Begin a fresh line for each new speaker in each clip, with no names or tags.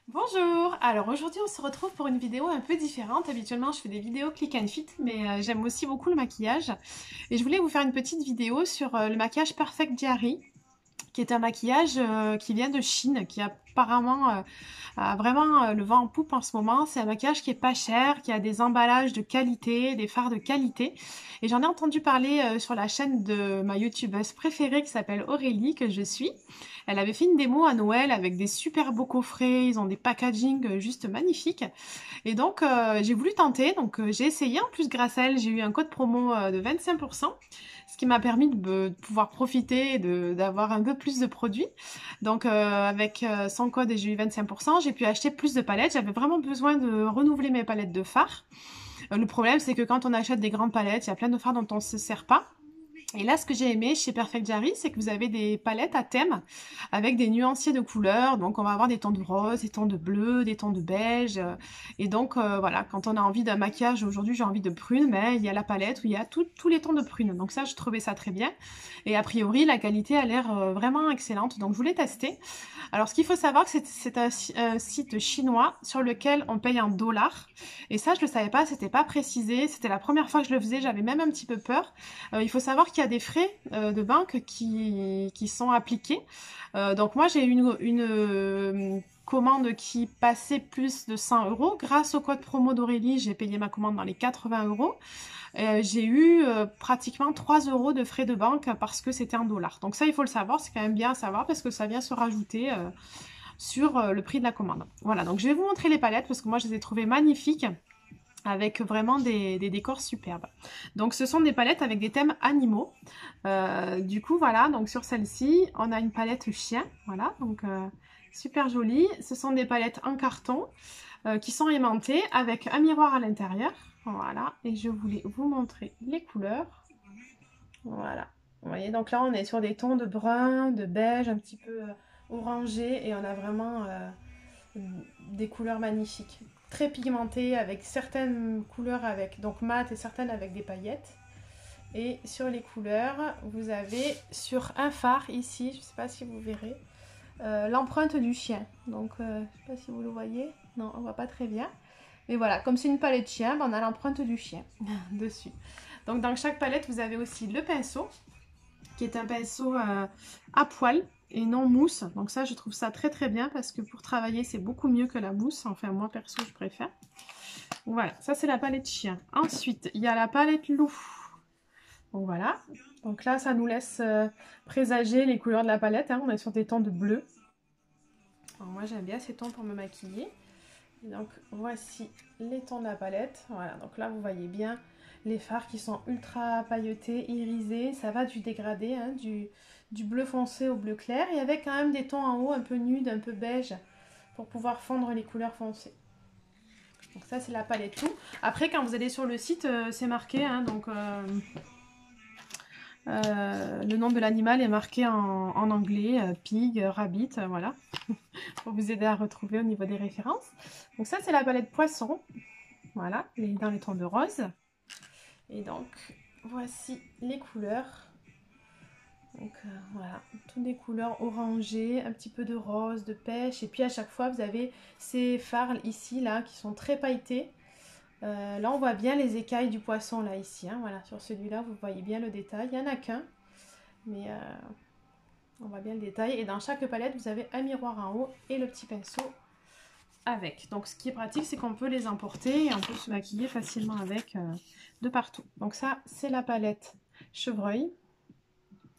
Bonjour! Alors aujourd'hui on se retrouve pour une vidéo un peu différente. Habituellement je fais des vidéos click and fit mais j'aime aussi beaucoup le maquillage. Et je voulais vous faire une petite vidéo sur le maquillage Perfect Diary, qui est un maquillage qui vient de Chine, qui apparemment a vraiment le vent en poupe en ce moment. C'est un maquillage qui est pas cher, qui a des emballages de qualité, des fards de qualité. Et j'en ai entendu parler sur la chaîne de ma youtubeuse préférée qui s'appelle Aurélie, que je suis. Elle avait fait une démo à Noël avec des super beaux coffrets, ils ont des packaging juste magnifiques. Et donc j'ai voulu tenter, donc j'ai essayé. En plus grâce à elle, j'ai eu un code promo de 25%, ce qui m'a permis de pouvoir profiter et d'avoir un peu plus de produits. Donc avec son code, j'ai eu 25%, j'ai pu acheter plus de palettes. J'avais vraiment besoin de renouveler mes palettes de fards. Le problème, c'est que quand on achète des grandes palettes, il y a plein de fards dont on ne se sert pas. Et là, ce que j'ai aimé chez Perfect Diary, c'est que vous avez des palettes à thème avec des nuanciers de couleurs. Donc, on va avoir des tons de rose, des tons de bleu, des tons de beige. Et donc, voilà, quand on a envie d'un maquillage, aujourd'hui, j'ai envie de prune, mais il y a la palette où il y a tous les tons de prune. Donc ça, je trouvais ça très bien. Et a priori, la qualité a l'air vraiment excellente. Donc, je voulais tester. Alors, ce qu'il faut savoir, c'est un site chinois sur lequel on paye en dollars. Et ça, je le savais pas, c'était pas précisé. C'était la première fois que je le faisais, j'avais même un petit peu peur. Il faut savoir qu'il y a des frais de banque qui sont appliqués. Donc moi, j'ai eu une commande qui passait plus de 100 euros. Grâce au code promo d'Aurélie, j'ai payé ma commande dans les 80 euros. J'ai eu pratiquement 3 euros de frais de banque parce que c'était en dollars. Donc ça, il faut le savoir, c'est quand même bien à savoir parce que ça vient se rajouter sur le prix de la commande. Voilà, donc je vais vous montrer les palettes parce que moi, je les ai trouvées magnifiques, avec vraiment des décors superbes. Donc ce sont des palettes avec des thèmes animaux. Du coup voilà, donc sur celle-ci, on a une palette chien, voilà, donc super jolie. Ce sont des palettes en carton qui sont aimantées avec un miroir à l'intérieur. Voilà, et je voulais vous montrer les couleurs. Voilà, vous voyez, donc là on est sur des tons de brun, de beige, un petit peu orangé, et on a vraiment des couleurs magnifiques, très pigmentées, avec certaines couleurs avec donc mat et certaines avec des paillettes. Et sur les couleurs, vous avez sur un phare ici, je ne sais pas si vous verrez, l'empreinte du chien. Donc je ne sais pas si vous le voyez, non, on voit pas très bien. Mais voilà, comme c'est une palette chien, ben, on a l'empreinte du chien dessus. Donc dans chaque palette, vous avez aussi le pinceau, qui est un pinceau à poil et non mousse. Donc ça, je trouve ça très très bien parce que pour travailler, c'est beaucoup mieux que la mousse. Enfin, moi perso, je préfère. Voilà, ça c'est la palette chien. Ensuite, il y a la palette loup. Donc voilà. Donc là, ça nous laisse présager les couleurs de la palette, hein. On est sur des tons de bleu. Alors moi, j'aime bien ces tons pour me maquiller. Et donc voici les tons de la palette. Voilà, donc là, vous voyez bien les fards qui sont ultra pailletés, irisés. Ça va du dégradé, hein, du bleu foncé au bleu clair. Et avec quand même des tons en haut un peu nude, un peu beige, pour pouvoir fondre les couleurs foncées. Donc ça, c'est la palette tout. Après, quand vous allez sur le site, c'est marqué, hein, donc le nom de l'animal est marqué en anglais, pig, rabbit, voilà, pour vous aider à retrouver au niveau des références. Donc ça, c'est la palette poisson, voilà, dans les tons de rose. Et donc, voici les couleurs. Donc voilà, toutes des couleurs orangées, un petit peu de rose, de pêche. Et puis à chaque fois, vous avez ces fards ici, là, qui sont très pailletés. Là, on voit bien les écailles du poisson, là, ici. Hein, voilà, sur celui-là, vous voyez bien le détail. Il n'y en a qu'un, mais on voit bien le détail. Et dans chaque palette, vous avez un miroir en haut et le petit pinceau avec. Donc, ce qui est pratique, c'est qu'on peut les emporter et on peut se maquiller facilement avec de partout. Donc ça, c'est la palette chevreuil.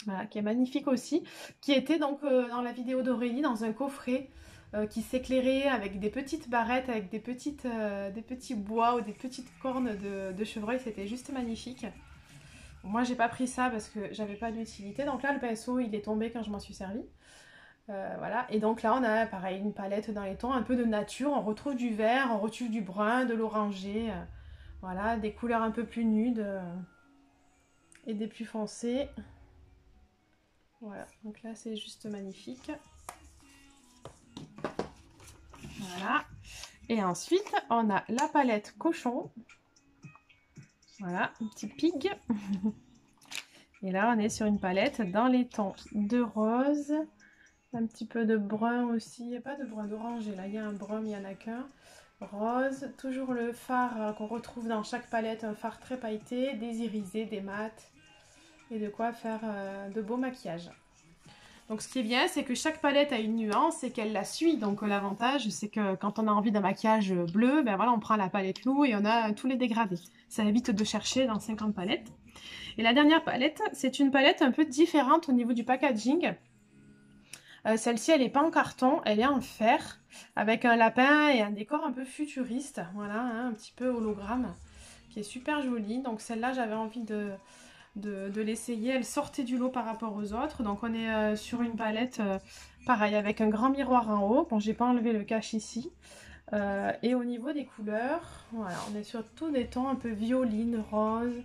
Voilà, qui est magnifique aussi, qui était donc dans la vidéo d'Aurélie, dans un coffret qui s'éclairait avec des petites barrettes, avec des petits bois ou des petites cornes de chevreuil. C'était juste magnifique. Moi, j'ai pas pris ça parce que j'avais pas d'utilité. Donc là, le pinceau, il est tombé quand je m'en suis servi. Voilà. Et donc là, on a pareil une palette dans les tons un peu de nature. On retrouve du vert, on retrouve du brun, de l'orangé. Voilà, des couleurs un peu plus nudes et des plus foncées. Voilà, donc là c'est juste magnifique. Voilà. Et ensuite, on a la palette cochon. Voilà, un petit pig. Et là, on est sur une palette dans les tons de rose, Un petit peu de brun aussi. Il n'y a pas de brun d'orange. Là, il y a un brun, mais il n'y en a qu'un. Rose. Toujours le fard qu'on retrouve dans chaque palette. Un fard très pailleté, des irisés, des mats. Et de quoi faire de beaux maquillages. Donc ce qui est bien, c'est que chaque palette a une nuance et qu'elle la suit. Donc l'avantage, c'est que quand on a envie d'un maquillage bleu, ben voilà, on prend la palette loup et on a tous les dégradés. Ça évite de chercher dans 50 palettes. Et la dernière palette, c'est une palette un peu différente au niveau du packaging. Celle-ci, elle n'est pas en carton, elle est en fer, avec un lapin et un décor un peu futuriste. Voilà, hein, un petit peu hologramme, qui est super jolie. Donc celle-là, j'avais envie de l'essayer. Elle sortait du lot par rapport aux autres. Donc on est sur une palette pareil avec un grand miroir en haut. Bon, j'ai pas enlevé le cache ici. Et au niveau des couleurs, voilà, on est sur tous des tons un peu violine, rose,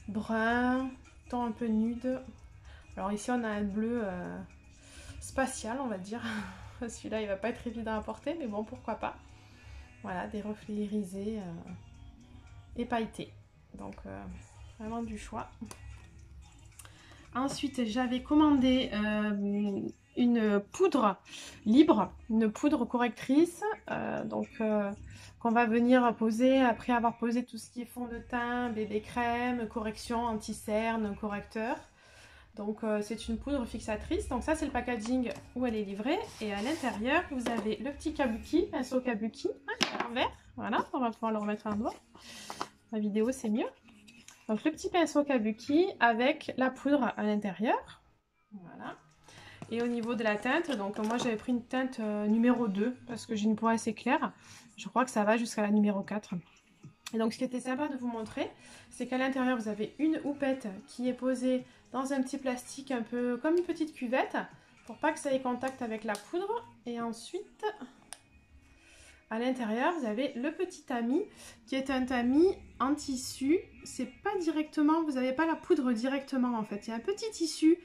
brun, tons un peu nude. Alors ici on a un bleu spatial, on va dire. Celui-là il va pas être évident à porter, mais bon, pourquoi pas. Voilà, des reflets irisés et pailletés. Donc vraiment du choix. Ensuite, j'avais commandé une poudre libre, une poudre correctrice, qu'on va venir poser après avoir posé tout ce qui est fond de teint, bébé crème, correction, anti-cerne, correcteur. Donc c'est une poudre fixatrice. Donc ça c'est le packaging où elle est livrée. Et à l'intérieur, vous avez le petit kabuki, pinceau kabuki, en vert. Voilà, on va pouvoir le remettre à un doigt. La vidéo c'est mieux. Donc le petit pinceau kabuki avec la poudre à l'intérieur. Voilà. Et au niveau de la teinte, donc moi j'avais pris une teinte numéro 2 parce que j'ai une peau assez claire. Je crois que ça va jusqu'à la numéro 4. Et donc ce qui était sympa de vous montrer, c'est qu'à l'intérieur vous avez une houppette qui est posée dans un petit plastique un peu comme une petite cuvette pour pas que ça ait contact avec la poudre. Et ensuite, à l'intérieur, vous avez le petit tamis qui est un tamis en tissu. C'est pas directement, vous n'avez pas la poudre directement en fait. Il y a un petit tissu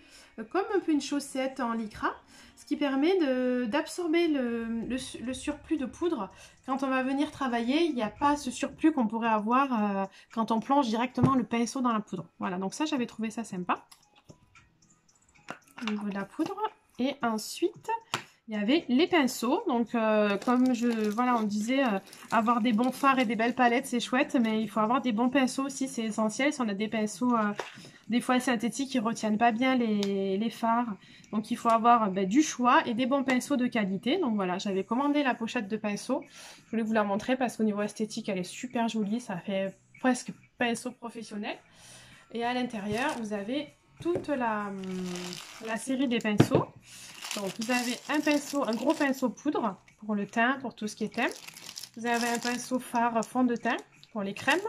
comme un peu une chaussette en lycra, ce qui permet d'absorber le surplus de poudre. Quand on va venir travailler, il n'y a pas ce surplus qu'on pourrait avoir quand on plonge directement le pinceau dans la poudre. Voilà, donc ça j'avais trouvé ça sympa au niveau de la poudre. Et ensuite, il y avait les pinceaux. Donc comme voilà, on disait, avoir des bons fards et des belles palettes c'est chouette, mais il faut avoir des bons pinceaux aussi, c'est essentiel. Si on a des pinceaux des fois synthétiques qui retiennent pas bien les fards, donc il faut avoir du choix et des bons pinceaux de qualité. Donc voilà, j'avais commandé la pochette de pinceaux, je voulais vous la montrer parce qu'au niveau esthétique elle est super jolie, ça fait presque pinceau professionnel. Et à l'intérieur vous avez toute la série des pinceaux. Donc vous avez un gros pinceau poudre pour le teint, pour tout ce qui est teint. Vous avez un pinceau fard fond de teint pour les crèmes.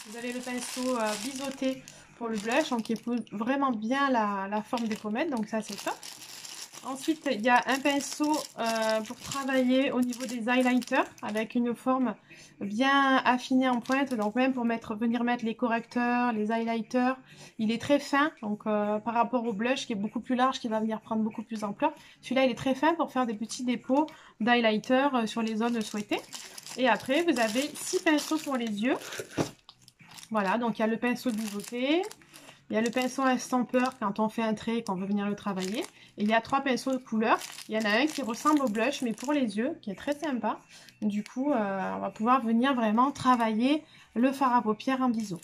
Vous avez le pinceau biseauté pour le blush, donc qui épouse vraiment bien la forme des pommettes, donc ça c'est top. Ensuite, il y a un pinceau pour travailler au niveau des highlighters avec une forme bien affinée en pointe. Donc même pour venir mettre les correcteurs, les highlighters, il est très fin. Donc par rapport au blush qui est beaucoup plus large, qui va venir prendre beaucoup plus d'ampleur. Celui-là, il est très fin pour faire des petits dépôts d'highlighter sur les zones souhaitées. Et après, vous avez 6 pinceaux pour les yeux. Voilà, donc il y a le pinceau de biseauté. Il y a le pinceau à estampeur quand on fait un trait et qu'on veut venir le travailler. Et il y a 3 pinceaux de couleur. Il y en a un qui ressemble au blush, mais pour les yeux, qui est très sympa. Du coup, on va pouvoir venir vraiment travailler le fard à paupières en biseau.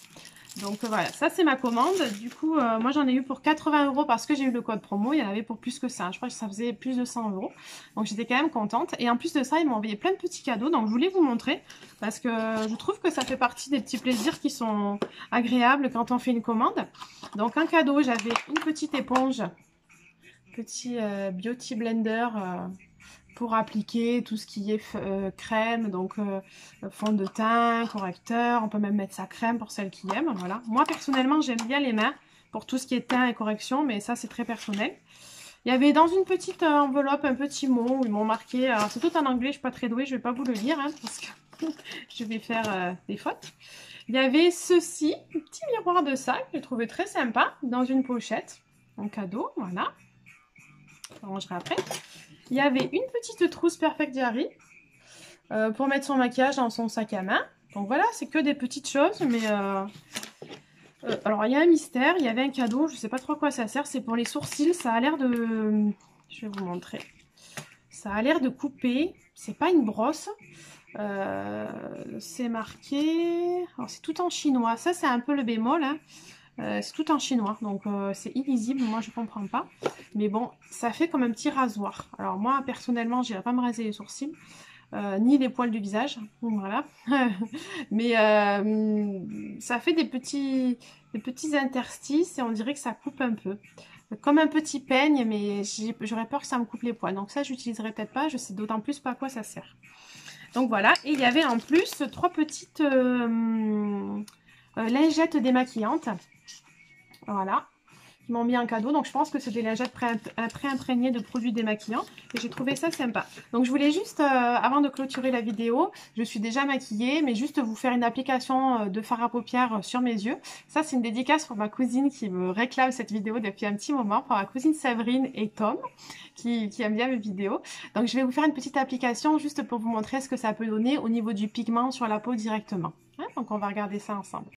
Donc voilà, ça c'est ma commande. Du coup, moi j'en ai eu pour 80 € parce que j'ai eu le code promo. Il y en avait pour plus que ça. Je crois que ça faisait plus de 100 €. Donc j'étais quand même contente. Et en plus de ça, ils m'ont envoyé plein de petits cadeaux. Donc je voulais vous montrer parce que je trouve que ça fait partie des petits plaisirs qui sont agréables quand on fait une commande. Donc en cadeau, j'avais une petite éponge, petit beauty blender pour appliquer tout ce qui est crème, donc fond de teint, correcteur. On peut même mettre sa crème pour celles qui aiment. Voilà. Moi personnellement, j'aime bien les mains pour tout ce qui est teint et correction, mais ça c'est très personnel. Il y avait dans une petite enveloppe un petit mot où ils m'ont marqué, alors c'est tout en anglais, je suis pas très douée, je vais pas vous le lire hein, parce que je vais faire des fautes. Il y avait ceci, un petit miroir de sac, que j'ai trouvé très sympa, dans une pochette, en cadeau, voilà. Je rangerai après. Il y avait une petite trousse Perfect Diary pour mettre son maquillage dans son sac à main. Donc voilà, c'est que des petites choses, mais... alors il y a un mystère, il y avait un cadeau, je sais pas trop à quoi ça sert, c'est pour les sourcils, ça a l'air de Je vais vous montrer. Ça a l'air de couper. C'est pas une brosse. C'est marqué... c'est tout en chinois. Ça, c'est un peu le bémol. Hein. C'est tout en chinois. Donc, c'est illisible. Moi, je comprends pas. Mais bon, ça fait comme un petit rasoir. Alors, moi, personnellement, j'irai pas me raser les sourcils. Ni les poils du visage. Voilà. Mais ça fait des petits interstices et on dirait que ça coupe un peu. Comme un petit peigne, mais j'aurais peur que ça me coupe les poils. Donc ça, j'utiliserai peut-être pas. Je sais d'autant plus pas à quoi ça sert. Donc voilà. Et il y avait en plus 3 petites lingettes démaquillantes. Voilà. Qui m'ont mis en cadeau. Donc je pense que c'est des lingettes pré-imprégnées de produits démaquillants. Et j'ai trouvé ça sympa. Donc je voulais juste, avant de clôturer la vidéo, je suis déjà maquillée, mais juste vous faire une application de fard à paupières sur mes yeux. Ça, c'est une dédicace pour ma cousine qui me réclame cette vidéo depuis un petit moment, pour ma cousine Séverine et Tom, qui aiment bien mes vidéos. Donc je vais vous faire une petite application juste pour vous montrer ce que ça peut donner au niveau du pigment sur la peau directement. Hein, donc on va regarder ça ensemble.